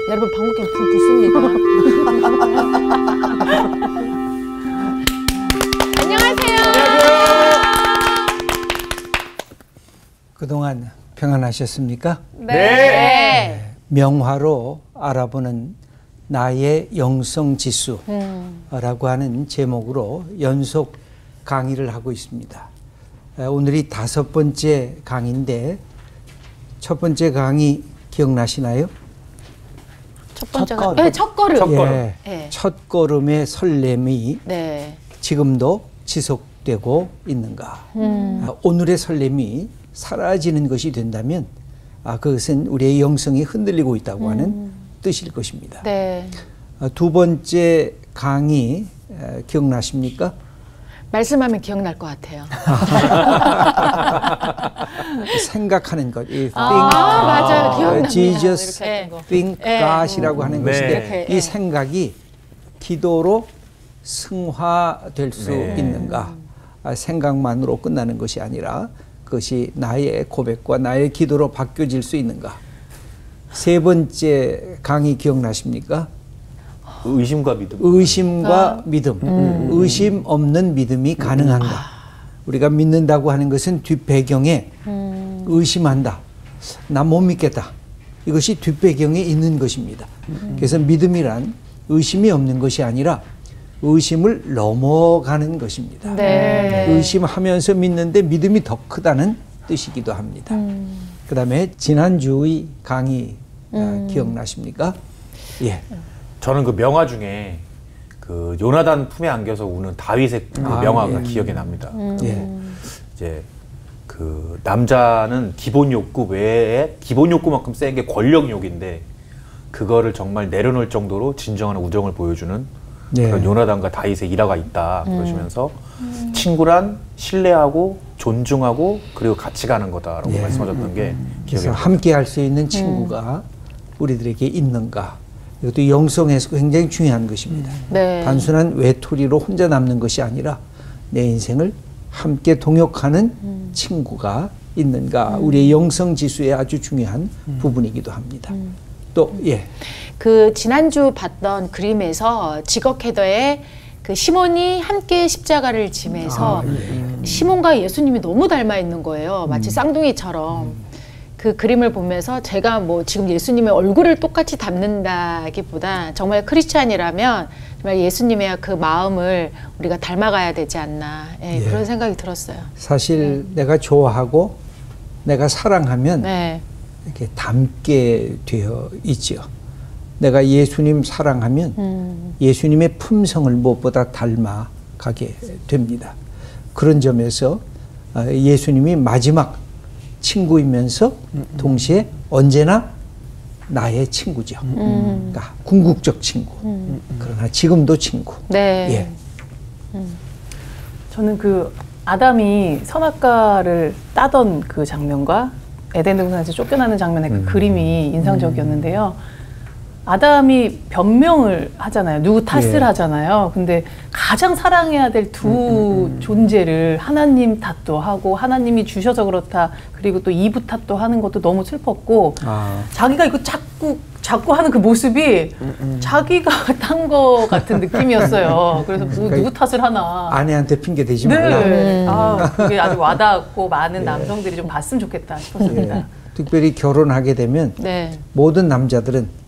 여러분 방귀 불 붙습니다. 안녕하세요. 그동안 평안하셨습니까? 네. 명화로 알아보는 나의 영성지수라고 하는 제목으로 연속 강의를 하고 있습니다. 오늘이 5번째 강의인데 첫 번째 강의 기억나시나요? 첫 번째 강의. 네, 첫 걸음. 예, 네. 첫 걸음의 설렘이 네. 지금도 지속되고 있는가? 오늘의 설렘이 사라지는 것이 된다면 그것은 우리의 영성이 흔들리고 있다고 하는 뜻일 것입니다. 네. 두 번째 강의 기억나십니까? 말씀하면 기억날 것 같아요. 생각하는 것, 이 think, 맞아요. 기억납니다. Jesus 네. think God이라고 하는 것인데 네. 이 생각이 기도로 승화될 수 있는가? 생각만으로 끝나는 것이 아니라 그것이 나의 고백과 나의 기도로 바뀌어질 수 있는가? 세 번째 강의 기억나십니까? 의심과 믿음. 의심과 믿음. 의심 없는 믿음이 가능한가? 우리가 믿는다고 하는 것은 뒷배경에 의심한다. 나 못 믿겠다. 이것이 뒷배경에 있는 것입니다. 그래서 믿음이란 의심이 없는 것이 아니라 의심을 넘어가는 것입니다. 네. 의심하면서 믿는데 믿음이 더 크다는 뜻이기도 합니다. 그 다음에 지난주의 강의 기억나십니까? 예. 저는 그 명화 중에 그 요나단 품에 안겨서 우는 다윗의 그 명화가 기억이 납니다. 예. 이제 그 남자는 기본 욕구 외에 기본 욕구만큼 센 게 권력 욕인데 그거를 정말 내려놓을 정도로 진정한 우정을 보여주는 그런 요나단과 다윗의 일화가 있다 그러시면서 친구란 신뢰하고 존중하고 그리고 같이 가는 거다라고 말씀하셨던 게 기억이 그래서 납니다. 함께 할 수 있는 친구가 우리들에게 있는가? 이것도 영성에서 굉장히 중요한 것입니다. 네. 단순한 외톨이로 혼자 남는 것이 아니라 내 인생을 함께 동역하는 친구가 있는가? 우리의 영성 지수의 아주 중요한 부분이기도 합니다. 또 그 지난주 봤던 그림에서 지거캐더의 그 시몬이 함께 십자가를 지면서 시몬과 예수님이 너무 닮아 있는 거예요. 마치 쌍둥이처럼. 그 그림을 보면서 제가 뭐 지금 예수님의 얼굴을 똑같이 닮는다기보다 정말 크리스찬이라면 정말 예수님의 그 마음을 우리가 닮아가야 되지 않나 그런 생각이 들었어요. 사실 내가 좋아하고 내가 사랑하면 네. 이렇게 닮게 되어 있죠. 내가 예수님 사랑하면 예수님의 품성을 무엇보다 닮아가게 됩니다. 그런 점에서 예수님이 마지막 친구이면서 동시에 언제나 나의 친구죠. 그러니까 궁극적 친구. 그러나 지금도 친구. 네. 저는 그 아담이 선악과를 따던 그 장면과 에덴 동산에서 쫓겨나는 장면의 그 그림이 인상적이었는데요. 아담이 변명을 하잖아요. 누구 탓을 하잖아요. 근데 가장 사랑해야 될 두 존재를 하나님 탓도 하고 하나님이 주셔서 그렇다. 그리고 또 이브 탓도 하는 것도 너무 슬펐고 자기가 이거 자꾸 하는 그 모습이 자기가 딴 거 같은 느낌이었어요. 그래서 그러니까 누구 탓을 하나. 아내한테 핑계 대지 말라. 그게 아주 와닿았고 많은 남성들이 좀 봤으면 좋겠다 싶었습니다. 특별히 결혼하게 되면 모든 남자들은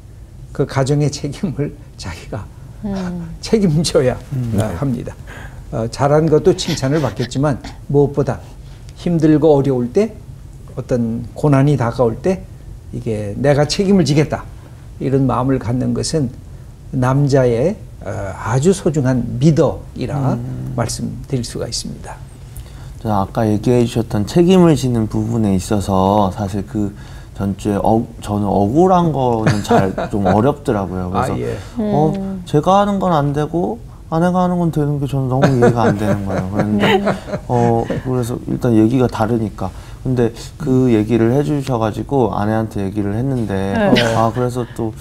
그 가정의 책임을 자기가 책임져야 합니다. 잘한 것도 칭찬을 받겠지만 무엇보다 힘들고 어려울 때 어떤 고난이 다가올 때 이게 내가 책임을 지겠다 이런 마음을 갖는 것은 남자의 아주 소중한 미덕이라 말씀드릴 수가 있습니다. 저는 아까 얘기해 주셨던 책임을 지는 부분에 있어서 사실 그 전주에 저는 억울한 거는 잘 좀 어렵더라고요. 그래서 제가 하는 건 안 되고 아내가 하는 건 되는 게 저는 너무 이해가 안 되는 거예요. 그런데 그래서 일단 얘기가 다르니까. 근데 그 얘기를 해주셔가지고 아내한테 얘기를 했는데 그래서 또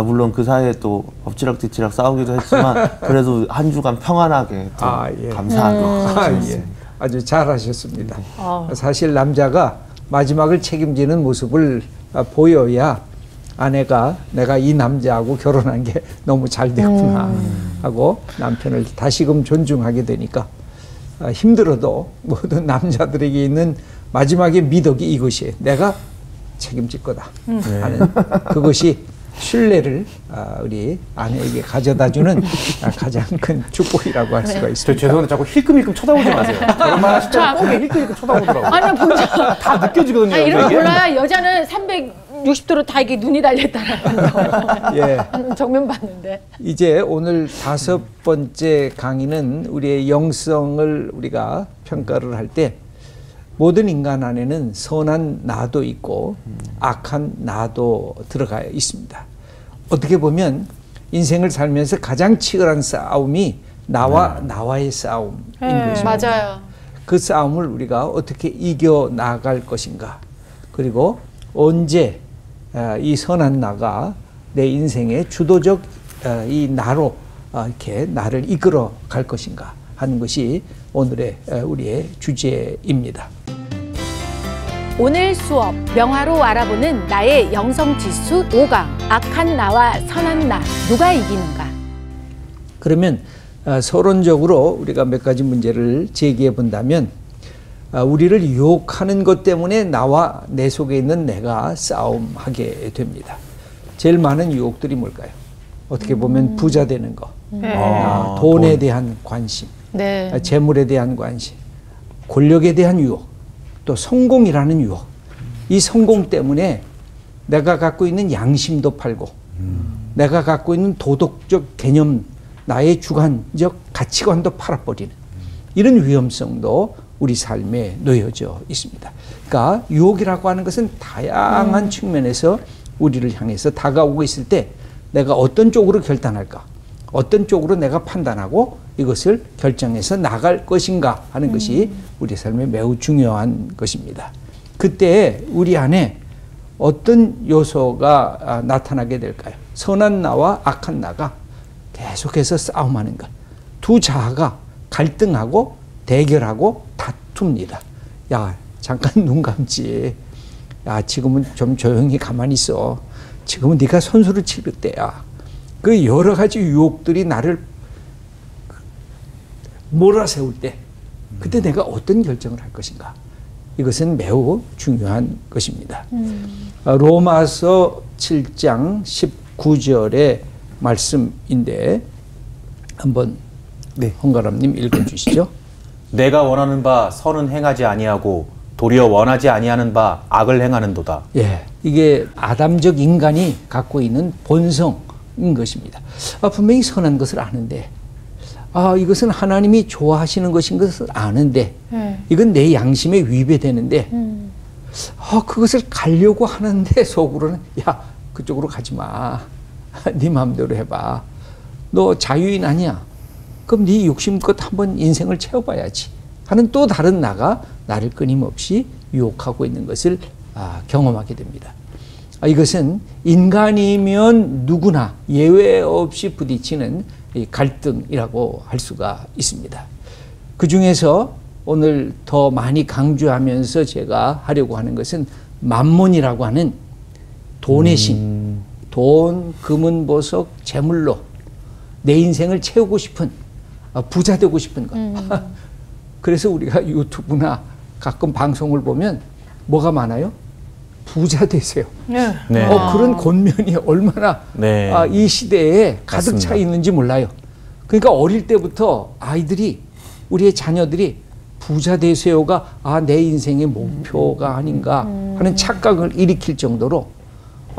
물론 그 사이에 또 엎치락뒤치락 싸우기도 했지만 그래도 한 주간 평안하게 또 감사한 것 같습니다. 아주 잘하셨습니다. 사실 남자가 마지막을 책임지는 모습을 보여야 아내가 내가 이 남자하고 결혼한 게 너무 잘 됐구나 하고 남편을 다시금 존중하게 되니까 힘들어도 모든 남자들에게 있는 마지막의 미덕이 이것이에요. 내가 책임질 거다 하는 그것이 신뢰를 우리 아내에게 가져다주는 가장 큰 축복이라고 할 수가 있습니다. 죄송한데 자꾸 힐끔힐끔 쳐다보지 마세요. 그런 말 하실 때 꼭 힐끔힐끔 쳐다보더라고요. 아니 보자. 다 느껴지거든요. 아니, 이런 거 이게. 몰라요. 여자는 360도로 다 이게 눈이 달렸다라는 거. 예. 정면 봤는데. 이제 오늘 5번째 강의는 우리의 영성을 우리가 평가를 할 때 모든 인간 안에는 선한 나도 있고 악한 나도 들어가 있습니다. 어떻게 보면 인생을 살면서 가장 치열한 싸움이 나와의 싸움인 것입니다. 맞아요. 그 싸움을 우리가 어떻게 이겨 나갈 것인가, 그리고 언제 이 선한 나가 내 인생의 주도적 이 나로 이렇게 나를 이끌어 갈 것인가 하는 것이 오늘의 우리의 주제입니다. 오늘 수업 명화로 알아보는 나의 영성지수 5강 악한 나와 선한 나 누가 이기는가? 그러면 서론적으로 우리가 몇 가지 문제를 제기해 본다면 우리를 유혹하는 것 때문에 나와 내 속에 있는 내가 싸움하게 됩니다. 제일 많은 유혹들이 뭘까요? 어떻게 보면 부자 되는 거, 돈에 대한 관심, 네. 재물에 대한 관심, 권력에 대한 유혹, 또 성공이라는 유혹. 이 성공 때문에 내가 갖고 있는 양심도 팔고 내가 갖고 있는 도덕적 개념, 나의 주관적 가치관도 팔아버리는 이런 위험성도 우리 삶에 놓여져 있습니다. 그러니까 유혹이라고 하는 것은 다양한 측면에서 우리를 향해서 다가오고 있을 때 내가 어떤 쪽으로 결단할까, 어떤 쪽으로 내가 판단하고 이것을 결정해서 나갈 것인가 하는 것이 우리 삶에 매우 중요한 것입니다. 그때 우리 안에 어떤 요소가 나타나게 될까요? 선한 나와 악한 나가 계속해서 싸움하는 것. 두 자아가 갈등하고 대결하고 다툽니다. 야, 잠깐 눈 감지. 야, 지금은 좀 조용히 가만히 있어. 지금은 네가 선수를 치를 때야. 그 여러 가지 유혹들이 나를 몰아세울 때 그때 내가 어떤 결정을 할 것인가, 이것은 매우 중요한 것입니다. 로마서 7장 19절의 말씀인데 한번 홍가람님 읽어주시죠. 내가 원하는 바 선은 행하지 아니하고 도리어 원하지 아니하는 바 악을 행하는도다. 예, 이게 아담적 인간이 갖고 있는 본성인 것입니다. 분명히 선한 것을 아는데, 이것은 하나님이 좋아하시는 것인 것을 아는데, 이건 내 양심에 위배되는데, 그것을 가려고 하는데 속으로는 야, 그쪽으로 가지 마. 네 마음대로 해봐. 너 자유인 아니야. 그럼 네 욕심껏 한번 인생을 채워봐야지 하는 또 다른 나가 나를 끊임없이 유혹하고 있는 것을 경험하게 됩니다. 이것은 인간이면 누구나 예외 없이 부딪히는 갈등이라고 할 수가 있습니다. 그 중에서 오늘 더 많이 강조하면서 제가 하려고 하는 것은 만몬이라고 하는 돈의 신, 돈, 금은, 보석, 재물로 내 인생을 채우고 싶은, 부자 되고 싶은 것. 그래서 우리가 유튜브나 가끔 방송을 보면 뭐가 많아요? 부자 되세요. 네. 그런 권면이 얼마나 이 시대에 가득 맞습니다. 차 있는지 몰라요. 그러니까 어릴 때부터 아이들이, 우리의 자녀들이 부자 되세요가 내 인생의 목표가 아닌가 하는 착각을 일으킬 정도로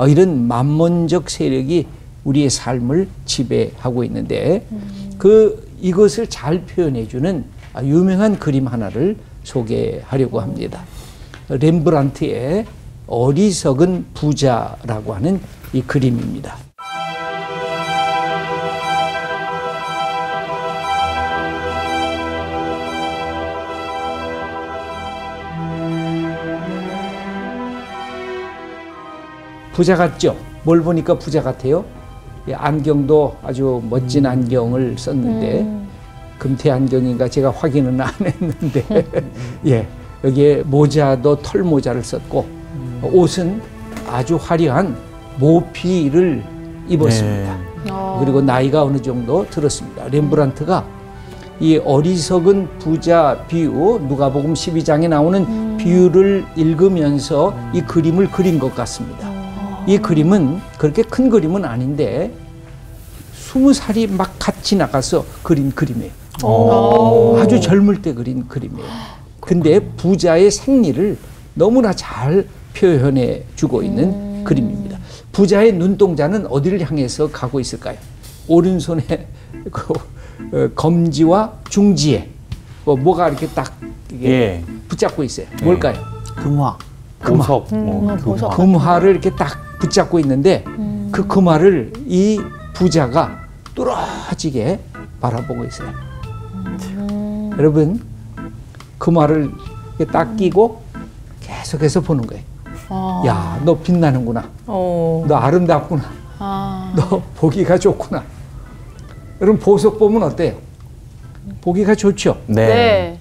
이런 만몬적 세력이 우리의 삶을 지배하고 있는데 이것을 잘 표현해주는 유명한 그림 하나를 소개하려고 합니다. 렘브란트의 어리석은 부자라고 하는 이 그림입니다. 부자 같죠? 뭘 보니까 부자 같아요? 안경도 아주 멋진 안경을 썼는데 금태 안경인가 제가 확인은 안 했는데 예, 여기에 모자도 털 모자를 썼고 옷은 아주 화려한 모피를 입었습니다. 그리고 나이가 어느 정도 들었습니다. 렘브란트가 이 어리석은 부자 비유, 누가복음 12장에 나오는 비유를 읽으면서 이 그림을 그린 것 같습니다. 이 그림은 그렇게 큰 그림은 아닌데 20살이 막 갓 지나가서 그린 그림이에요. 아주 젊을 때 그린 그림이에요. 근데 부자의 생리를 너무나 잘 표현해 주고 있는 그림입니다. 부자의 눈동자는 어디를 향해서 가고 있을까요? 오른손에 그 검지와 중지에 뭐가 이렇게 딱 이게 붙잡고 있어요. 뭘까요? 금화. 보석. 보석. 금화를 이렇게 딱 붙잡고 있는데 그 금화를 이 부자가 뚫어지게 바라보고 있어요. 여러분, 금화를 이렇게 딱 끼고 계속해서 보는 거예요. 야, 너 빛나는구나. 너 아름답구나. 너 보기가 좋구나. 여러분, 보석 보면 어때요? 보기가 좋죠? 네.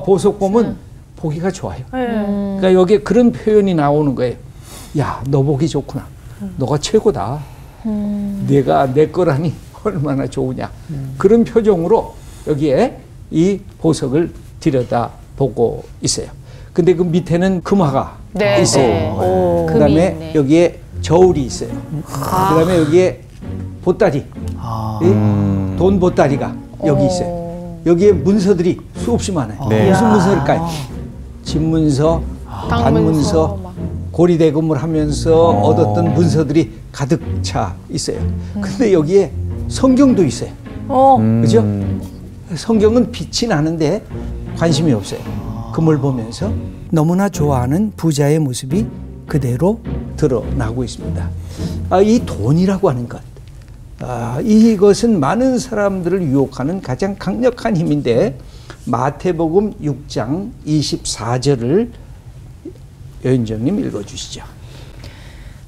보석 보면 보기가 좋아요. 그러니까 여기에 그런 표현이 나오는 거예요. 야, 너 보기 좋구나. 너가 최고다. 내가 내 거라니 얼마나 좋으냐. 그런 표정으로 여기에 이 보석을 들여다보고 있어요. 근데 그 밑에는 금화가 있어요. 그 다음에 여기에 저울이 있어요. 그 다음에 여기에 보따리, 돈 보따리가 여기 있어요. 여기에 문서들이 수없이 많아요. 무슨 문서일까요? 집문서, 단문서, 고리대금을 하면서 얻었던 문서들이 가득 차 있어요. 근데 여기에 성경도 있어요. 그죠? 성경은 빛이 나는데 관심이 없어요. 금을 보면서 너무나 좋아하는 부자의 모습이 그대로 드러나고 있습니다. 이 돈이라고 하는 것, 이것은 많은 사람들을 유혹하는 가장 강력한 힘인데 마태복음 6장 24절을 여인정님 읽어주시죠.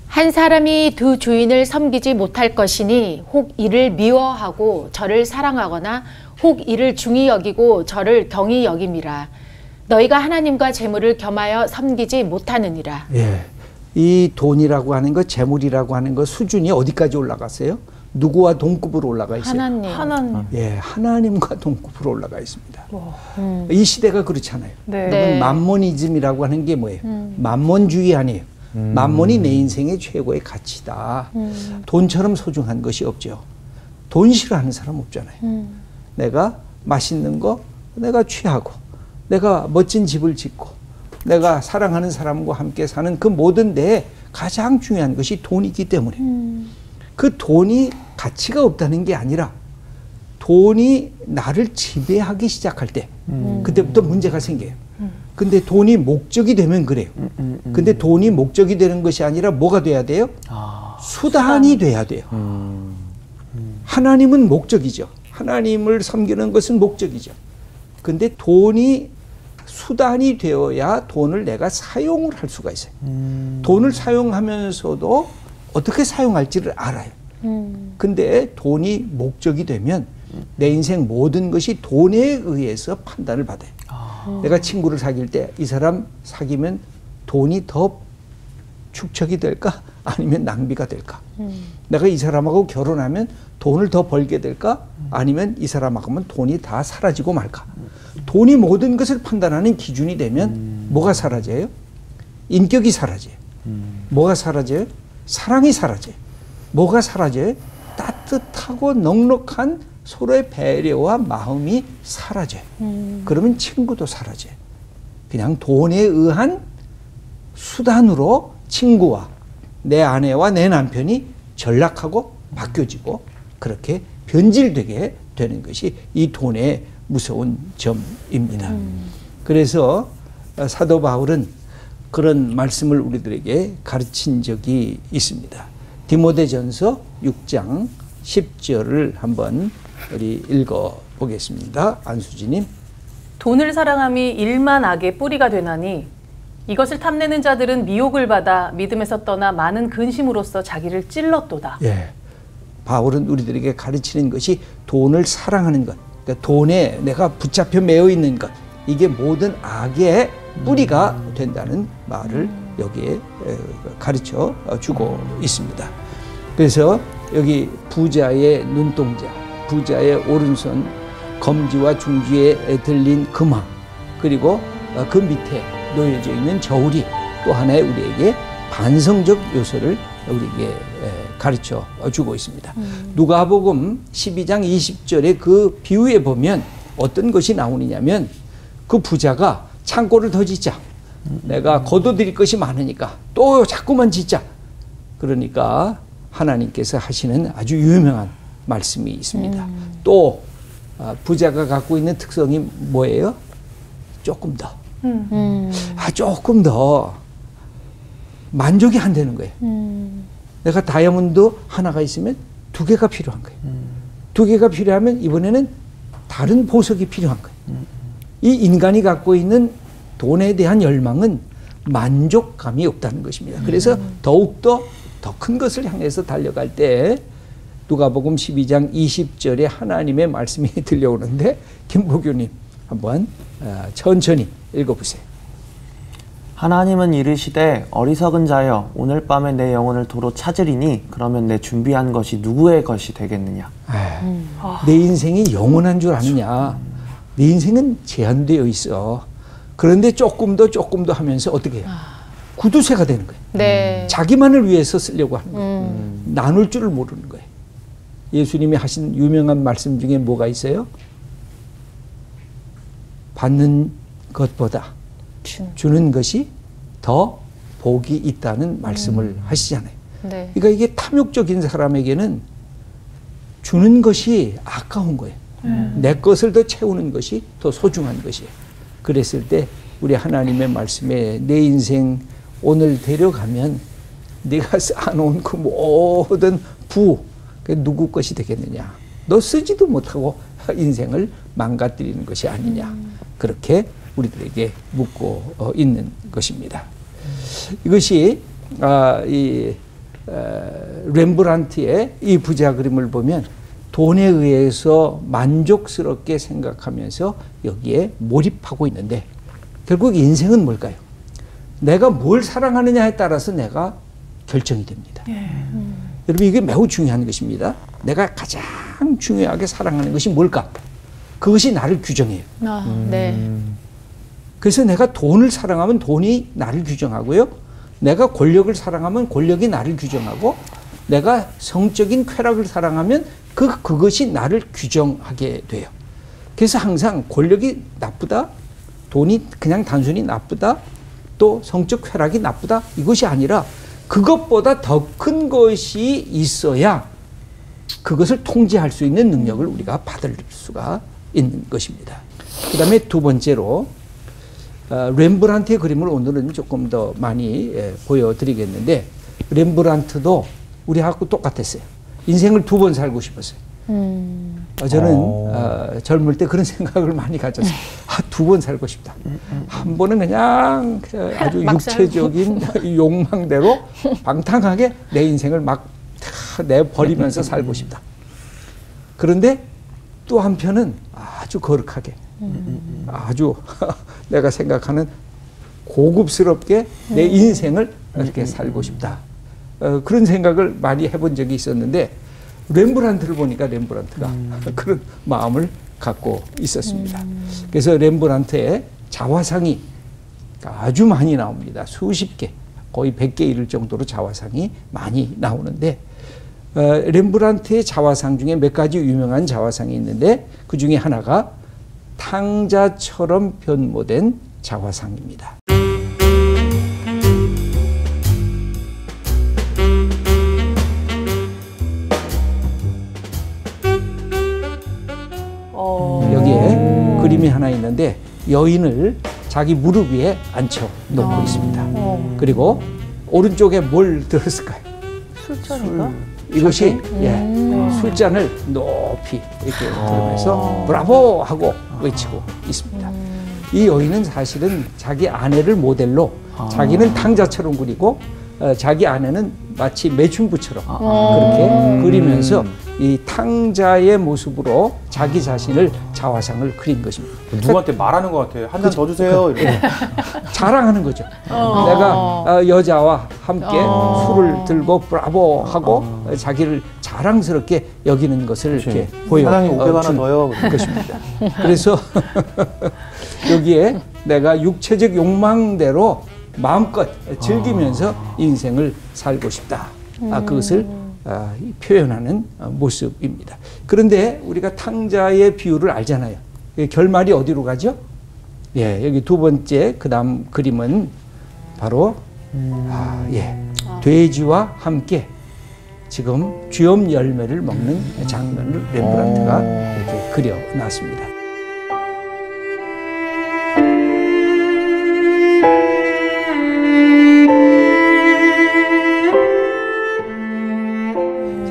한 사람이 두 주인을 섬기지 못할 것이니 혹 이를 미워하고 저를 사랑하거나 혹 이를 중히 여기고 저를 경히 여김이라. 너희가 하나님과 재물을 겸하여 섬기지 못하느니라. 예, 이 돈이라고 하는 것, 재물이라고 하는 것 수준이 어디까지 올라갔어요? 누구와 동급으로 올라가 있어요? 하나님. 예, 하나님과 동급으로 올라가 있습니다. 이 시대가 그렇잖아요. 네. 만모니즘이라고 하는 게 뭐예요? 만몬주의 아니에요. 만몬이 내 인생의 최고의 가치다. 돈처럼 소중한 것이 없죠. 돈 싫어하는 사람 없잖아요. 내가 맛있는 거 내가 취하고, 내가 멋진 집을 짓고, 내가 사랑하는 사람과 함께 사는 그 모든 데에 가장 중요한 것이 돈이기 때문에 그 돈이 가치가 없다는 게 아니라 돈이 나를 지배하기 시작할 때 그때부터 문제가 생겨요. 근데 돈이 목적이 되면 그래요. 근데 돈이 목적이 되는 것이 아니라 뭐가 돼야 돼요? 수단이 돼야 돼요. 하나님은 목적이죠. 하나님을 섬기는 것은 목적이죠. 근데 돈이 수단이 되어야 돈을 내가 사용을 할 수가 있어요. 돈을 사용하면서도 어떻게 사용할지를 알아요. 근데 돈이 목적이 되면 내 인생 모든 것이 돈에 의해서 판단을 받아요. 내가 친구를 사귈 때 이 사람 사귀면 돈이 더 축적이 될까? 아니면 낭비가 될까? 내가 이 사람하고 결혼하면 돈을 더 벌게 될까? 아니면 이 사람하고는 돈이 다 사라지고 말까? 돈이 모든 것을 판단하는 기준이 되면 뭐가 사라져요? 인격이 사라져요. 뭐가 사라져요? 사랑이 사라져요. 뭐가 사라져요? 따뜻하고 넉넉한 서로의 배려와 마음이 사라져요. 그러면 친구도 사라져요. 그냥 돈에 의한 수단으로 친구와 내 아내와 내 남편이 전락하고 바뀌어지고 그렇게 변질되게 되는 것이 이 돈의 무서운 점입니다. 그래서 사도 바울은 그런 말씀을 우리들에게 가르친 적이 있습니다. 디모데전서 6장 10절을 한번 우리 읽어보겠습니다. 안수진님. 돈을 사랑함이 일만 악의 뿌리가 되나니 이것을 탐내는 자들은 미혹을 받아 믿음에서 떠나 많은 근심으로써 자기를 찔렀도다. 예, 바울은 우리들에게 가르치는 것이 돈을 사랑하는 것, 그러니까 돈에 내가 붙잡혀 매여 있는 것, 이게 모든 악의 뿌리가 된다는 말을 여기에 가르쳐 주고 있습니다. 그래서 여기 부자의 눈동자, 부자의 오른손, 검지와 중지에 들린 금화, 그리고 그 밑에 놓여져 있는 저울이 또 하나의 우리에게 반성적 요소를 우리에게 가르쳐 주고 있습니다. 누가복음 12장 20절의 그 비유에 보면 어떤 것이 나오느냐면 그 부자가 창고를 더 짓자. 내가 거둬들일 것이 많으니까 또 자꾸만 짓자. 그러니까 하나님께서 하시는 아주 유명한 말씀이 있습니다. 또 부자가 갖고 있는 특성이 뭐예요? 조금 더. 조금 더 만족이 안 되는 거예요. 내가 다이아몬드 하나가 있으면 2개가 필요한 거예요. 2개가 필요하면 이번에는 다른 보석이 필요한 거예요. 이 인간이 갖고 있는 돈에 대한 열망은 만족감이 없다는 것입니다. 그래서 더욱더 더 큰 것을 향해서 달려갈 때 누가복음 12장 20절에 하나님의 말씀이 들려오는데 김보교님 한번 천천히 읽어보세요. 하나님은 이르시되 어리석은 자여 오늘 밤에 내 영혼을 도로 찾으리니 그러면 내 준비한 것이 누구의 것이 되겠느냐. 내 인생이 영원한 줄 아느냐. 내 인생은 제한되어 있어. 그런데 조금 더 하면서 어떻게 해요? 구두쇠가 되는 거예요. 네. 자기만을 위해서 쓰려고 하는 거예요. 나눌 줄을 모르는 거예요. 예수님이 하신 유명한 말씀 중에 뭐가 있어요? 받는 것보다 주는 것이 더 복이 있다는 말씀을 하시잖아요. 네. 그러니까 이게 탐욕적인 사람에게는 주는 것이 아까운 거예요. 내 것을 더 채우는 것이 더 소중한 것이에요. 그랬을 때 우리 하나님의 말씀에 내 인생 오늘 데려가면 네가 쌓아놓은 그 모든 부 그게 누구 것이 되겠느냐. 너 쓰지도 못하고 인생을 망가뜨리는 것이 아니냐. 그렇게 우리들에게 묻고 있는 것입니다. 이것이 렘브란트의 이 부자 그림을 보면 돈에 의해서 만족스럽게 생각하면서 여기에 몰입하고 있는데 결국 인생은 뭘까요? 내가 뭘 사랑하느냐에 따라서 내가 결정이 됩니다. 여러분 이게 매우 중요한 것입니다. 내가 가장 중요하게 사랑하는 것이 뭘까? 그것이 나를 규정해요. 네. 그래서 내가 돈을 사랑하면 돈이 나를 규정하고요. 내가 권력을 사랑하면 권력이 나를 규정하고 내가 성적인 쾌락을 사랑하면 그것이 나를 규정하게 돼요. 그래서 항상 권력이 나쁘다, 돈이 그냥 단순히 나쁘다, 또 성적 쾌락이 나쁘다 이것이 아니라 그것보다 더 큰 것이 있어야 그것을 통제할 수 있는 능력을 우리가 받을 수가 있는 것입니다. 그 다음에 두 번째로 렘브란트의 그림을 오늘은 조금 더 많이 보여드리겠는데 렘브란트도 우리하고 똑같았어요. 인생을 2번 살고 싶었어요. 저는 젊을 때 그런 생각을 많이 가졌어요. 2번 살고 싶다. 한 번은 그냥 아주 육체적인 욕망대로 방탕하게 내 인생을 막 내버리면서 살고 싶다. 그런데 또 한편은 아주 거룩하게 아주 내가 생각하는 고급스럽게 내 인생을 이렇게 살고 싶다. 그런 생각을 많이 해본 적이 있었는데 렘브란트를 보니까 렘브란트가 그런 마음을 갖고 있었습니다. 그래서 렘브란트의 자화상이 아주 많이 나옵니다. 수십 개, 거의 100개 이를 정도로 자화상이 많이 나오는데 렘브란트의 자화상 중에 몇 가지 유명한 자화상이 있는데 그 중에 하나가 탕자처럼 변모된 자화상입니다. 여기에 그림이 하나 있는데 여인을 자기 무릎 위에 앉혀 놓고 있습니다. 그리고 오른쪽에 뭘 들었을까요? 술잔인가? 이것이 술잔을 높이 이렇게 들으면서 브라보 하고 외치고 있습니다. 이 여인은 사실은 자기 아내를 모델로 자기는 탕자처럼 그리고 자기 아내는 마치 매춘부처럼 그렇게 그리면서 이 탕자의 모습으로 자기 자신을 자화상을 그린 것입니다. 누구한테 말하는 것 같아요. 한 잔 더 주세요. 이렇게. 자랑하는 거죠. 내가 여자와 함께 술을 들고 브라보 하고 자기를 자랑스럽게 여기는 것을 이렇게 보여. 사장님 500 하나 더요. 것입니다. 그래서 여기에 내가 육체적 욕망대로 마음껏 즐기면서 인생을 살고 싶다. 그것을 표현하는 모습입니다. 그런데 우리가 탕자의 비유를 알잖아요. 결말이 어디로 가죠? 예, 여기 두 번째 그다음 그림은 바로 돼지와 함께 지금 쥐엄 열매를 먹는 장면을 렘브란트가 이렇게 그려놨습니다.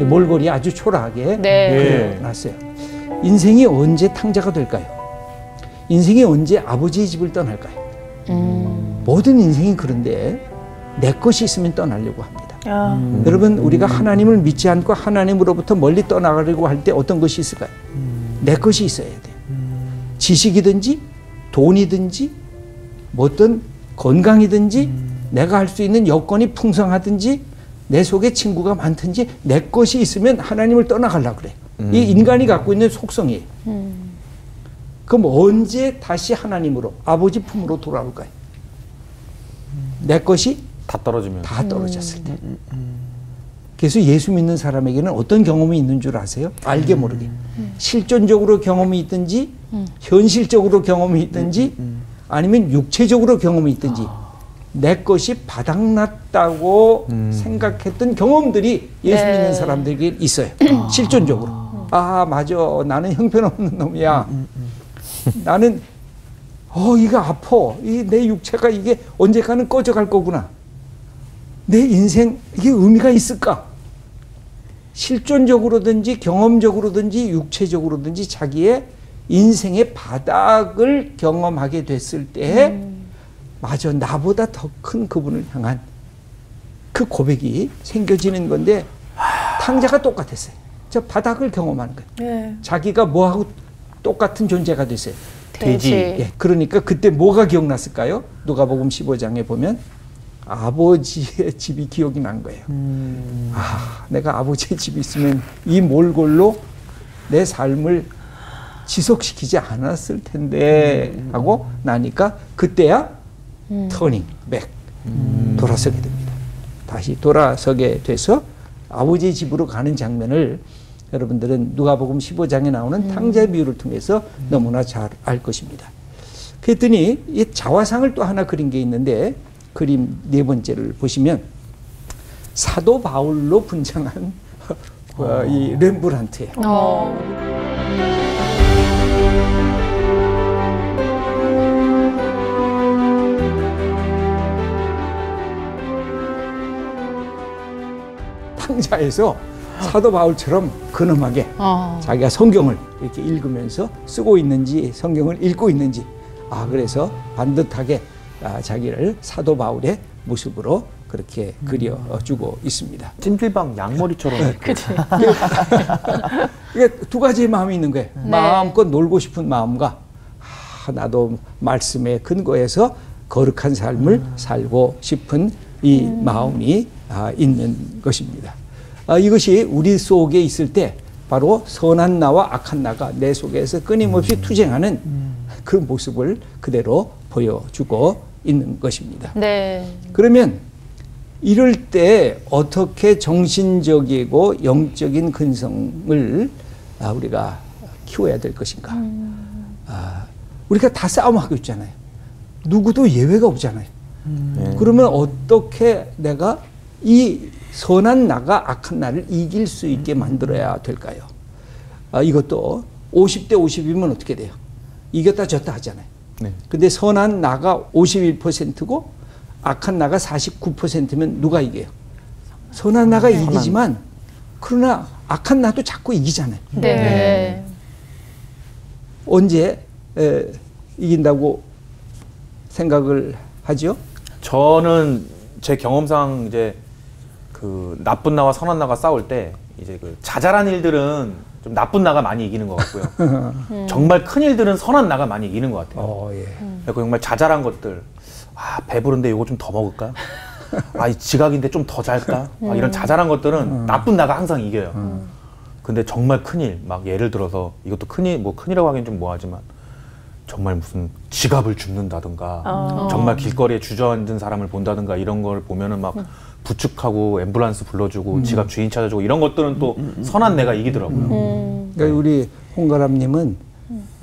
몰골이 아주 초라하게 그려놨어요. 인생이 언제 탕자가 될까요? 인생이 언제 아버지의 집을 떠날까요? 모든 인생이 그런데 내 것이 있으면 떠나려고 합니다. 여러분, 우리가 하나님을 믿지 않고 하나님으로부터 멀리 떠나가려고 할 때 어떤 것이 있을까요? 내 것이 있어야 돼요. 지식이든지 돈이든지 어떤 건강이든지 내가 할 수 있는 여건이 풍성하든지 내 속에 친구가 많든지 내 것이 있으면 하나님을 떠나가려고 그래요. 이 인간이 갖고 있는 속성이에요. 그럼 언제 다시 하나님으로 아버지 품으로 돌아올까요? 내 것이 다 떨어지면. 다 떨어졌을 때. 그래서 예수 믿는 사람에게는 어떤 경험이 있는 줄 아세요? 알게 모르게. 실존적으로 경험이 있든지 현실적으로 경험이 있든지 아니면 육체적으로 경험이 있든지 내 것이 바닥났다고 생각했던 경험들이 예수 믿는 사람들에게 있어요. 실존적으로. 맞아. 나는 형편없는 놈이야. 나는 이거 아파. 내 육체가 이게 언젠가는 꺼져갈 거구나. 내 인생 이게 의미가 있을까? 실존적으로든지 경험적으로든지 육체적으로든지 자기의 인생의 바닥을 경험하게 됐을 때 맞아, 나보다 더 큰 그분을 향한 그 고백이 생겨지는 건데 탕자가 똑같았어요. 저 바닥을 경험하는 거예요. 자기가 뭐하고 똑같은 존재가 됐어요. 돼지. 예, 그러니까 그때 뭐가 기억났을까요? 누가복음 15장에 보면 아버지의 집이 기억이 난 거예요. 내가 아버지의 집이 있으면 이 몰골로 내 삶을 지속시키지 않았을 텐데 하고 나니까 그때야 터닝 백 돌아서게 됩니다. 다시 돌아서게 돼서 아버지의 집으로 가는 장면을 여러분들은 누가복음 15장에 나오는 탕자의 비유를 통해서 너무나 잘 알 것입니다. 그랬더니 이 자화상을 또 하나 그린 게 있는데 그림 네 번째를 보시면 사도 바울로 분장한 이 렘브란트예요. 탕자에서 사도 바울처럼 근엄하게 자기가 성경을 이렇게 읽으면서 쓰고 있는지 성경을 읽고 있는지 그래서 반듯하게 자기를 사도 바울의 모습으로 그렇게 그려주고 있습니다. 찜질방 양머리처럼. 그치. 이게 두 가지의 마음이 있는 거예요. 마음껏 놀고 싶은 마음과 나도 말씀에 근거해서 거룩한 삶을 살고 싶은 이 마음이 있는 것입니다. 이것이 우리 속에 있을 때 바로 선한 나와 악한 나가 내 속에서 끊임없이 투쟁하는 그 모습을 그대로 보여주고 있는 것입니다. 네. 그러면 이럴 때 어떻게 정신적이고 영적인 근성을 우리가 키워야 될 것인가? 우리가 다 싸움하고 있잖아요. 누구도 예외가 없잖아요. 그러면 어떻게 내가 이 선한 나가 악한 나를 이길 수 있게 만들어야 될까요? 이것도 50대 50이면 어떻게 돼요? 이겼다 졌다 하잖아요. 근데 선한 나가 51%고 악한 나가 49%면 누가 이겨요? 선한 나가 이기지만 그러나 악한 나도 자꾸 이기잖아요. 네. 언제 이긴다고 생각을 하죠? 저는 제 경험상 이제 그 나쁜 나와 선한 나가 싸울 때 이제 그 자잘한 일들은 좀 나쁜 나가 많이 이기는 것 같고요. 정말 큰 일들은 선한 나가 많이 이기는 것 같아요. 예. 그리고 정말 자잘한 것들, 아 배부른데 이거 좀 더 먹을까? 아 이 지각인데 좀 더 잘까? 막 이런 자잘한 것들은 나쁜 나가 항상 이겨요. 근데 정말 큰일, 막 예를 들어서 이것도 큰일, 뭐 큰일이라고 하기엔 좀 뭐하지만 정말 무슨 지갑을 줍는다든가 정말 길거리에 주저앉은 사람을 본다든가 이런 걸 보면은 막 부축하고 앰뷸런스 불러주고 지갑 주인 찾아주고 이런 것들은 또 선한 내가 이기더라고요. 그러니까 우리 홍가람님은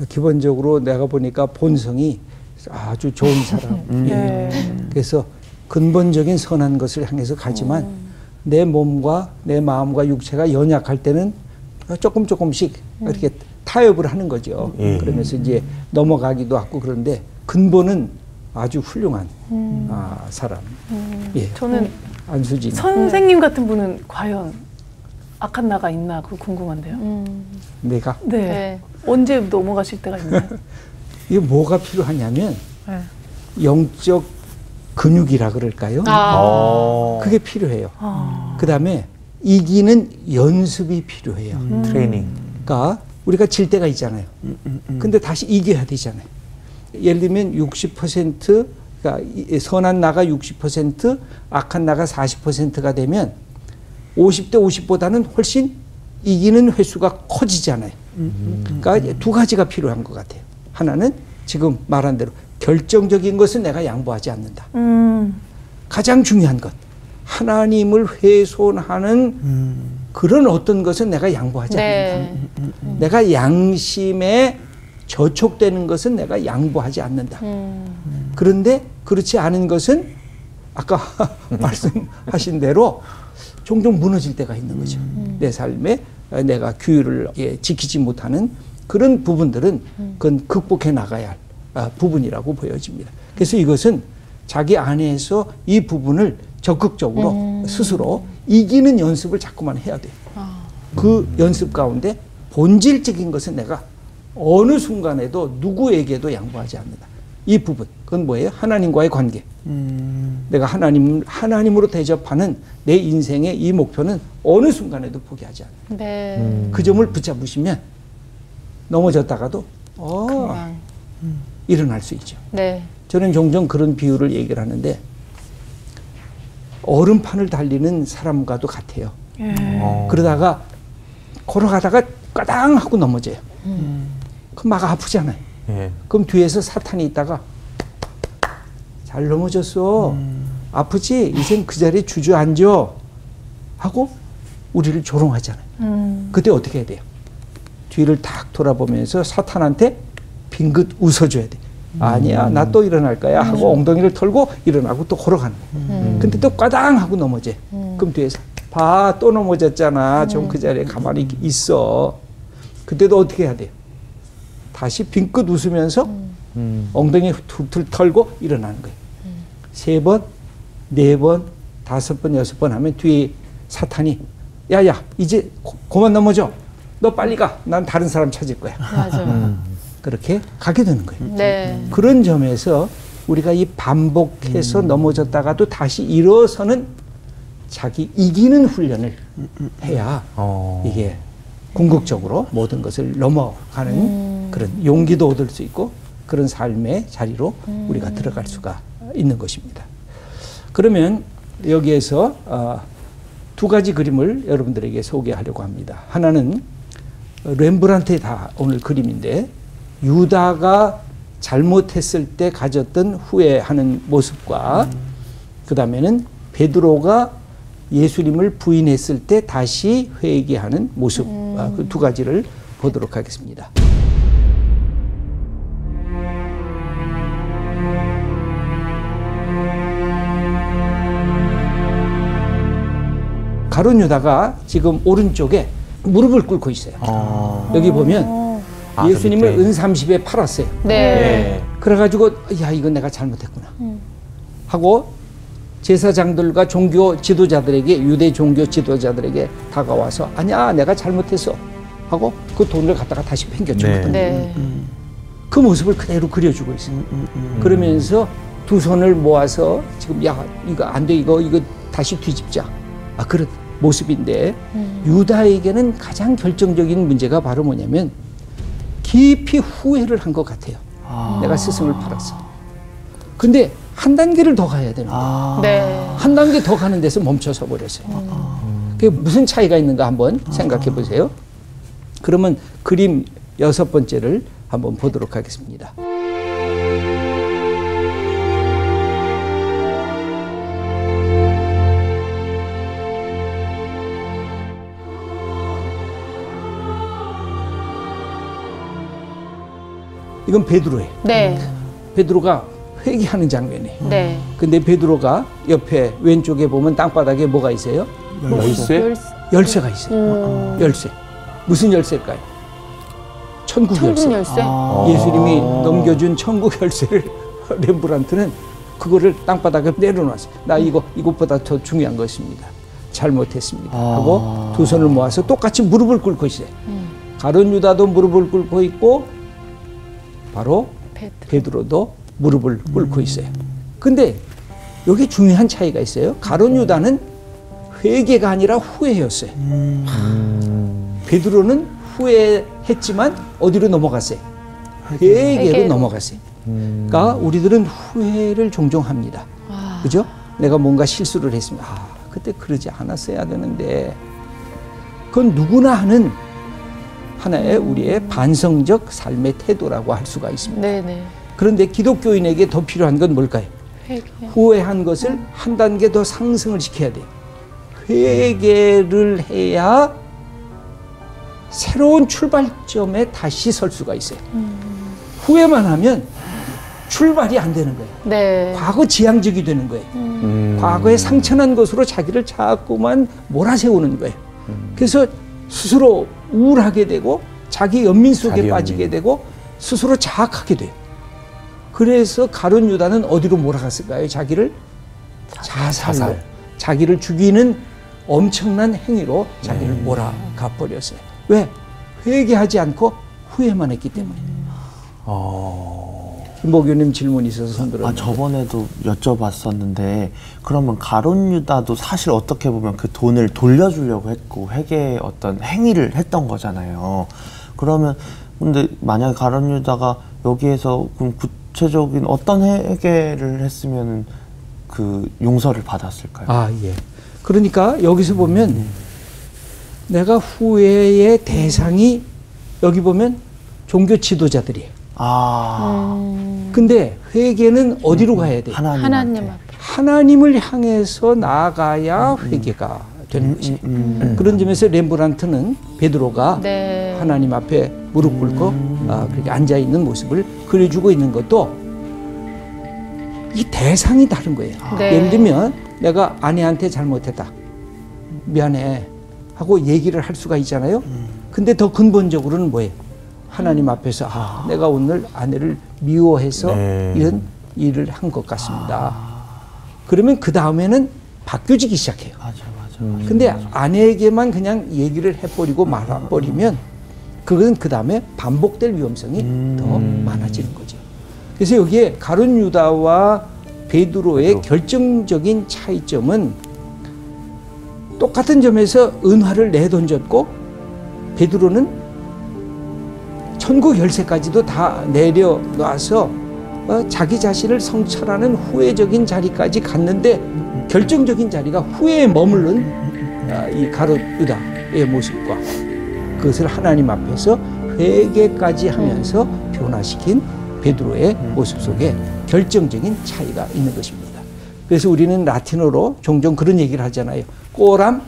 기본적으로 내가 보니까 본성이 아주 좋은 사람이에요. 그래서 근본적인 선한 것을 향해서 가지만 내 몸과 내 마음과 육체가 연약할 때는 조금씩 이렇게 타협을 하는 거죠. 그러면서 이제 넘어가기도 하고 그런데 근본은 아주 훌륭한 사람. 예. 저는 안수진 선생님 같은 분은 과연 악한 나가 있나 그거 궁금한데요. 내가 네. 언제 넘어가실 때가 있나요? 이게 뭐가 필요하냐면 네. 영적 근육이라 그럴까요? 그게 필요해요. 그 다음에 이기는 연습이 필요해요. 트레이닝. 그러니까 우리가 질 때가 있잖아요. 근데 다시 이겨야 되잖아요. 예를 들면 60%, 그러니까 선한 나가 60%, 악한 나가 40%가 되면 50대 50보다는 훨씬 이기는 횟수가 커지잖아요. 그러니까 두 가지가 필요한 것 같아요. 하나는 지금 말한 대로 결정적인 것은 내가 양보하지 않는다. 가장 중요한 것, 하나님을 훼손하는 그런 어떤 것은 내가 양보하지 않는다. 내가 양심에 저촉되는 것은 내가 양보하지 않는다. 그런데 그렇지 않은 것은 아까 말씀하신 대로 종종 무너질 때가 있는 거죠. 내 삶에 내가 규율을 지키지 못하는 그런 부분들은 그건 극복해 나가야 할 부분이라고 보여집니다. 그래서 이것은 자기 안에서 이 부분을 적극적으로 스스로 이기는 연습을 자꾸만 해야 돼요. 그 연습 가운데 본질적인 것은 내가 어느 순간에도 누구에게도 양보하지 않는다. 이 부분, 그건 뭐예요? 하나님과의 관계. 내가 하나님으로 대접하는 내 인생의 이 목표는 어느 순간에도 포기하지 않는다. 네. 그 점을 붙잡으시면 넘어졌다가도 일어날 수 있죠. 네. 저는 종종 그런 비유를 얘기를 하는데 얼음판을 달리는 사람과도 같아요. 그러다가 걸어가다가 까당 하고 넘어져요. 그럼 막 아프잖아요. 그럼 뒤에서 사탄이 있다가 잘 넘어졌어. 아프지? 이젠 그 자리에 주저앉아. 하고 우리를 조롱하잖아요. 그때 어떻게 해야 돼요? 뒤를 탁 돌아보면서 사탄한테 빙긋 웃어줘야 돼. 아니야, 나 또 일어날 거야 하고 엉덩이를 털고 일어나고 또 걸어가는 거예요. 근데 또 까당 하고 넘어져. 그럼 뒤에서 봐, 또 넘어졌잖아. 좀 그 자리에 가만히 있어. 그때도 어떻게 해야 돼요? 다시 빙긋 웃으면서 엉덩이 툴툴 털고 일어나는 거예요. 3번, 4번, 5번, 6번 하면 뒤에 사탄이 야야 이제 그만 넘어져. 너 빨리 가. 난 다른 사람 찾을 거야. 맞아요. 그렇게 가게 되는 거예요. 네. 그런 점에서 우리가 이 반복해서 넘어졌다가도 다시 일어서는 자기 이기는 훈련을 해야 이게 궁극적으로 모든 것을 넘어가는 그런 용기도 얻을 수 있고 그런 삶의 자리로 우리가 들어갈 수가 있는 것입니다. 그러면 여기에서 두 가지 그림을 여러분들에게 소개하려고 합니다. 하나는 렘브란트의 다 오늘 그림인데 유다가 잘못했을 때 가졌던 후회하는 모습과 그 다음에는 베드로가 예수님을 부인했을 때 다시 회개하는 모습, 그 두 가지를 보도록 하겠습니다. 가룟 유다가 지금 오른쪽에 무릎을 꿇고 있어요. 여기 보면 예수님을 은 30에 팔았어요. 네. 그래가지고 야 이건 내가 잘못했구나 하고 제사장들과 종교 지도자들에게 유대 종교 지도자들에게 다가와서 아니야 내가 잘못했어 하고 그 돈을 갖다가 다시 팽겨주거든요. 네. 그 모습을 그대로 그려주고 있어요. 그러면서 두 손을 모아서 지금 야 이거 안 돼 이거 다시 뒤집자. 그런 모습인데 유다에게는 가장 결정적인 문제가 바로 뭐냐면 깊이 후회를 한 것 같아요. 내가 스승을 팔았어. 근데 한 단계를 더 가야 되는데 네. 한 단계 더 가는 데서 멈춰서 버렸어요. 그게 무슨 차이가 있는가 한번 생각해 보세요. 그러면 그림 6번째를 한번 보도록 하겠습니다. 이건 베드로예요. 네. 베드로가 회개하는 장면이에요. 네. 근데 베드로가 옆에 왼쪽에 보면 땅바닥에 뭐가 있어요? 열쇠? 열쇠가 있어요. 열쇠. 무슨 열쇠일까요? 천국 열쇠. 열쇠. 예수님이 넘겨준 천국 열쇠를 렘브란트는 그거를 땅바닥에 내려놨어요. 나 이것보다 더 중요한 것입니다. 잘못했습니다. 하고 두 손을 모아서 똑같이 무릎을 꿇고 있어요. 가룟 유다도 무릎을 꿇고 있고 바로 베드로도 무릎을 꿇고 있어요. 근데 여기 중요한 차이가 있어요. 가룟 유다는 회개가 아니라 후회였어요. 베드로는 후회했지만 어디로 넘어갔어요? 회개로 넘어갔어요. 그러니까 우리들은 후회를 종종 합니다. 그죠? 내가 뭔가 실수를 했습니다. 그때 그러지 않았어야 되는데 그건 누구나 하는 하나의 우리의 반성적 삶의 태도라고 할 수가 있습니다. 네네. 그런데 기독교인에게 더 필요한 건 뭘까요? 회개. 후회한 것을 한 단계 더 상승을 시켜야 돼요. 회개를 해야 새로운 출발점에 다시 설 수가 있어요. 후회만 하면 출발이 안 되는 거예요. 네. 과거 지향적이 되는 거예요. 과거에 상처난 것으로 자기를 자꾸만 몰아세우는 거예요. 그래서 스스로 우울하게 되고 자기 연민 속에 빠지게 되고 스스로 자학하게 돼요. 그래서 가룟 유다는 어디로 몰아갔을까요? 자기를 자살로 자기를 죽이는 엄청난 행위로 자기를 몰아가 버렸어요. 왜? 회개하지 않고 후회만 했기 때문에. 김복규님 질문이 있어서 손 들었는데. 저번에도 여쭤봤었는데 그러면 가룟 유다도 사실 어떻게 보면 그 돈을 돌려주려고 했고 회개의 어떤 행위를 했던 거잖아요. 그러면 근데 만약에 가룟 유다가 여기에서 그럼 구체적인 어떤 회개를 했으면 그 용서를 받았을까요? 예. 그러니까 여기서 보면 내가 후회의 대상이 여기 보면 종교 지도자들이에요. 근데 회개는 어디로 가야 돼요? 하나님 앞에. 하나님을 향해서 나아가야 회개가 되는 것이에요. 그런 점에서 렘브란트는 베드로가 네. 하나님 앞에 무릎 꿇고 그렇게 앉아 있는 모습을 그려주고 있는 것도 이 대상이 다른 거예요. 네. 예를 들면 내가 아내한테 잘못했다. 미안해 하고 얘기를 할 수가 있잖아요. 근데 더 근본적으로는 뭐예요? 하나님 앞에서 내가 오늘 아내를 미워해서 이런 일을 한 것 같습니다. 그러면 그 다음에는 바뀌어지기 시작해요. 맞아. 근데 아내에게만 그냥 얘기를 해버리고 말아버리면 그건 그 다음에 반복될 위험성이 더 많아지는 거죠. 그래서 여기에 가룟 유다와 베드로의 결정적인 차이점은 똑같은 점에서 은화를 내던졌고 베드로는 천국 열쇠까지도 다 내려놔서 자기 자신을 성찰하는 후회적인 자리까지 갔는데 결정적인 자리가 후회에 머무른 이 가룟 유다의 모습과 그것을 하나님 앞에서 회개까지 하면서 변화시킨 베드로의 모습 속에 결정적인 차이가 있는 것입니다. 그래서 우리는 라틴어로 종종 그런 얘기를 하잖아요. 꼬람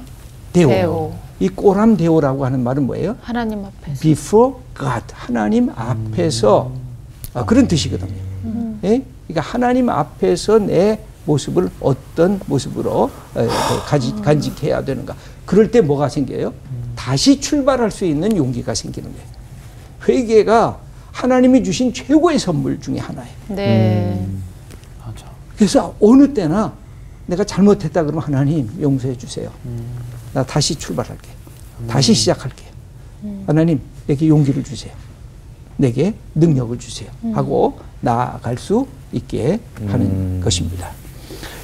데오. 이 꼬람 데오라고 하는 말은 뭐예요? 하나님 앞에서. Before God. 하나님 앞에서 그런 뜻이거든요. 예? 그러니까 하나님 앞에서 내 모습을 어떤 모습으로 간직해야 되는가. 그럴 때 뭐가 생겨요? 다시 출발할 수 있는 용기가 생기는 거예요. 회개가 하나님이 주신 최고의 선물 중에 하나예요. 네. 맞아. 그래서 어느 때나 내가 잘못했다 그러면 하나님 용서해 주세요. 나 다시 출발할게. 다시 시작할게. 하나님 내게 용기를 주세요. 내게 능력을 주세요. 하고 나아갈 수 있게 하는 것입니다.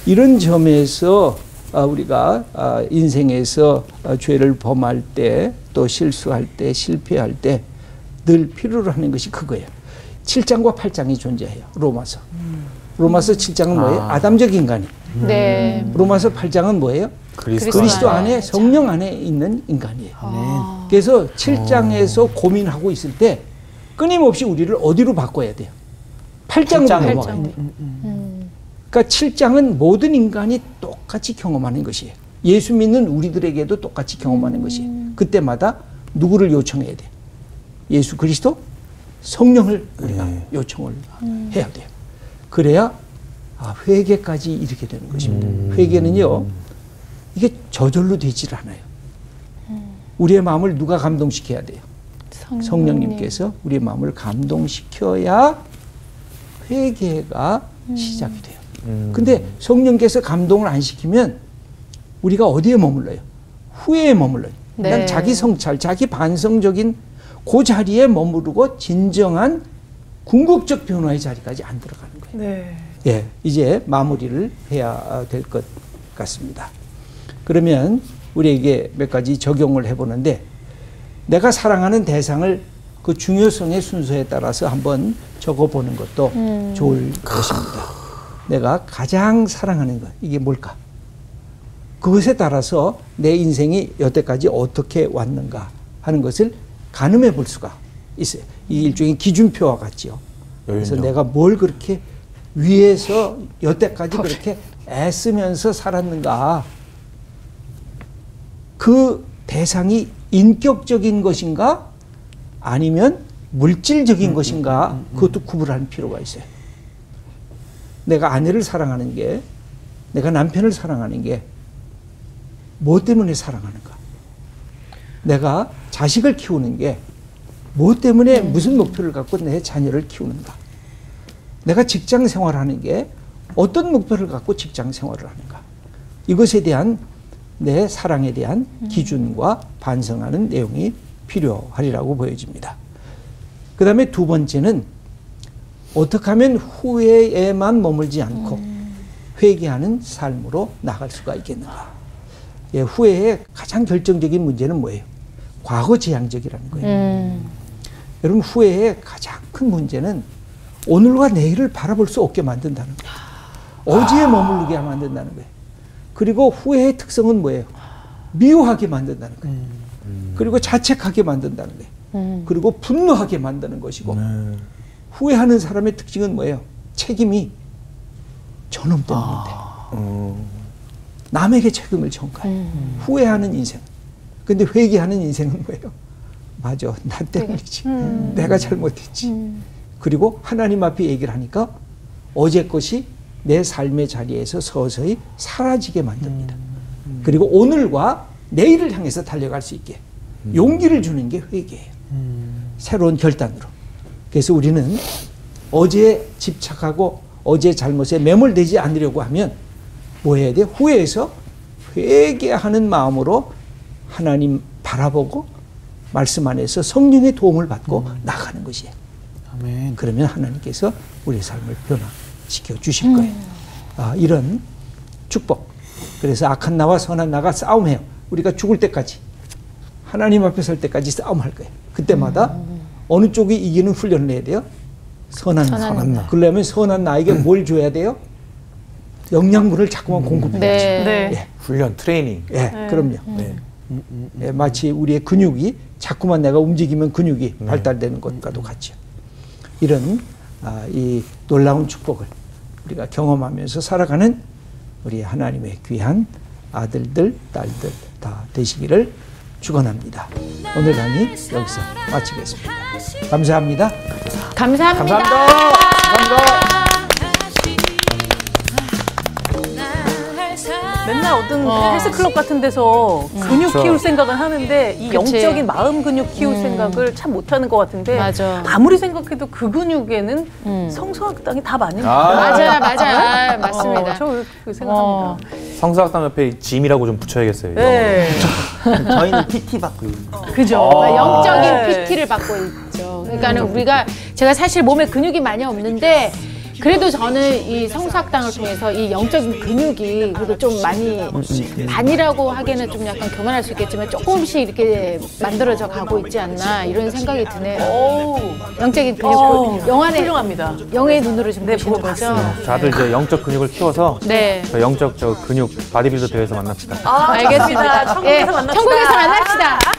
이런 점에서 우리가 인생에서 죄를 범할 때, 또 실수할 때, 실패할 때 늘 필요로 하는 것이 그거예요. 7장과 8장이 존재해요. 로마서 7장은 뭐예요? 아담적 인간이. 네. 로마서 8장은 뭐예요? 그리스도 안에, 성령 안에 있는 인간이에요. 그래서 7장에서 고민하고 있을 때 끊임없이 우리를 어디로 바꿔야 돼요? 8장으로 넘어가야 돼요. 그러니까 7장은 모든 인간이 똑같이 경험하는 것이에요. 예수 믿는 우리들에게도 똑같이 경험하는 것이에요. 그때마다 누구를 요청해야 돼요? 예수 그리스도, 성령을 우리가 요청을 해야 돼요. 그래야 회개까지 이르게 되는 것입니다. 회개는요, 이게 저절로 되질 않아요. 우리의 마음을 누가 감동시켜야 돼요? 성령님께서 우리의 마음을 감동시켜야 회개가 시작이 돼요. 근데 성령께서 감동을 안 시키면 우리가 어디에 머물러요? 후회에 머물러요. 네. 그냥 자기 성찰, 자기 반성적인 그 자리에 머무르고 진정한 궁극적 변화의 자리까지 안 들어가는 거예요. 네. 예, 이제 마무리를 해야 될 것 같습니다. 그러면 우리에게 몇 가지 적용을 해보는데, 내가 사랑하는 대상을 그 중요성의 순서에 따라서 한번 적어보는 것도 좋을 것입니다. 내가 가장 사랑하는 것, 이게 뭘까? 그것에 따라서 내 인생이 여태까지 어떻게 왔는가 하는 것을 가늠해 볼 수가 있어요. 이 일종의 기준표와 같지요. 그래서 내가 뭘 그렇게 위에서 여태까지 그렇게 애쓰면서 살았는가. 그 대상이 인격적인 것인가 아니면 물질적인 것인가, 그것도 구분할 필요가 있어요. 내가 아내를 사랑하는 게, 내가 남편을 사랑하는 게 뭐 때문에 사랑하는가? 내가 자식을 키우는 게 뭐 때문에, 무슨 목표를 갖고 내 자녀를 키우는가? 내가 직장 생활하는 게 어떤 목표를 갖고 직장 생활을 하는가? 이것에 대한 내 사랑에 대한 기준과 반성하는 내용이 필요하리라고 보여집니다. 그 다음에 두 번째는 어떻게 하면 후회에만 머물지 않고 회개하는 삶으로 나갈 수가 있겠는가? 예, 후회의 가장 결정적인 문제는 뭐예요? 과거지향적이라는 거예요. 여러분, 후회의 가장 큰 문제는 오늘과 내일을 바라볼 수 없게 만든다는 거예요. 어제에 머무르게 만든다는 거예요. 그리고 후회의 특성은 뭐예요? 미워하게 만든다는 거예요. 그리고 자책하게 만든다는 거예요. 그리고 분노하게 만드는 것이고, 후회하는 사람의 특징은 뭐예요? 책임이 저놈 때문인데. 남에게 책임을 전가해요. 후회하는 인생. 근데 회개하는 인생은 뭐예요? 맞아, 나 때문이지. 내가 잘못했지. 그리고 하나님 앞에 얘기를 하니까 어제 것이 내 삶의 자리에서 서서히 사라지게 만듭니다. 그리고 오늘과 내일을 향해서 달려갈 수 있게 용기를 주는 게 회개예요. 새로운 결단으로. 그래서 우리는 어제에 집착하고 어제 잘못에 매몰되지 않으려고 하면 뭐 해야 돼요? 후회해서 회개하는 마음으로 하나님 바라보고 말씀 안에서 성령의 도움을 받고 나가는 것이에요. 아멘. 그러면 하나님께서 우리의 삶을 변화시켜 주실 거예요. 이런 축복. 그래서 악한 나와 선한 나가 싸움해요. 우리가 죽을 때까지, 하나님 앞에 설 때까지 싸움할 거예요. 그때마다 어느 쪽이 이기는 훈련을 해야 돼요? 선한 나. 그러려면 선한 나에게 뭘 줘야 돼요? 영양분을 자꾸만 공급해야죠. 네. 예. 훈련, 트레이닝. 예, 그럼요. 예, 마치 우리의 근육이 자꾸만 내가 움직이면 근육이 발달되는 것과도 같죠. 이런 이 놀라운 축복을 우리가 경험하면서 살아가는 우리 하나님의 귀한 아들들, 딸들 다 되시기를 축원합니다. 오늘 강의 여기서 마치겠습니다. 감사합니다. 감사합니다. 감사합니다. 맨날 어떤 헬스클럽 같은 데서 근육 키울 생각은 하는데 이 영적인 마음 근육 키울 생각을 참 못하는 것 같은데, 맞아. 아무리 생각해도 그 근육에는 성서학당이 답 아닙니까? 맞아요. 맞습니다. 저 그 생각합니다. 성서학당협회 짐이라고 좀 붙여야겠어요. 네. 저희는 PT 받고 그죠. 영적인 네. PT를 받고 있죠. 그러니까는 우리가, 제가 사실 몸에 근육이 많이 없는데 그래도 저는 이 성수학당을 통해서 이 영적인 근육이 그래도 좀 많이라고 하기에는 좀 약간 교만할 수 있겠지만 조금씩 이렇게 만들어져 가고 있지 않나 이런 생각이 드네요. 영적인 근육, 영안에 훌륭합니다. 영의 눈으로 지금 보시는 거죠? 다들 이제 영적 근육을 키워서 네. 저 영적 근육 바디빌더 대회에서 만납시다. 알겠습니다. 천국에서 만납시다. 천국에서 만납시다.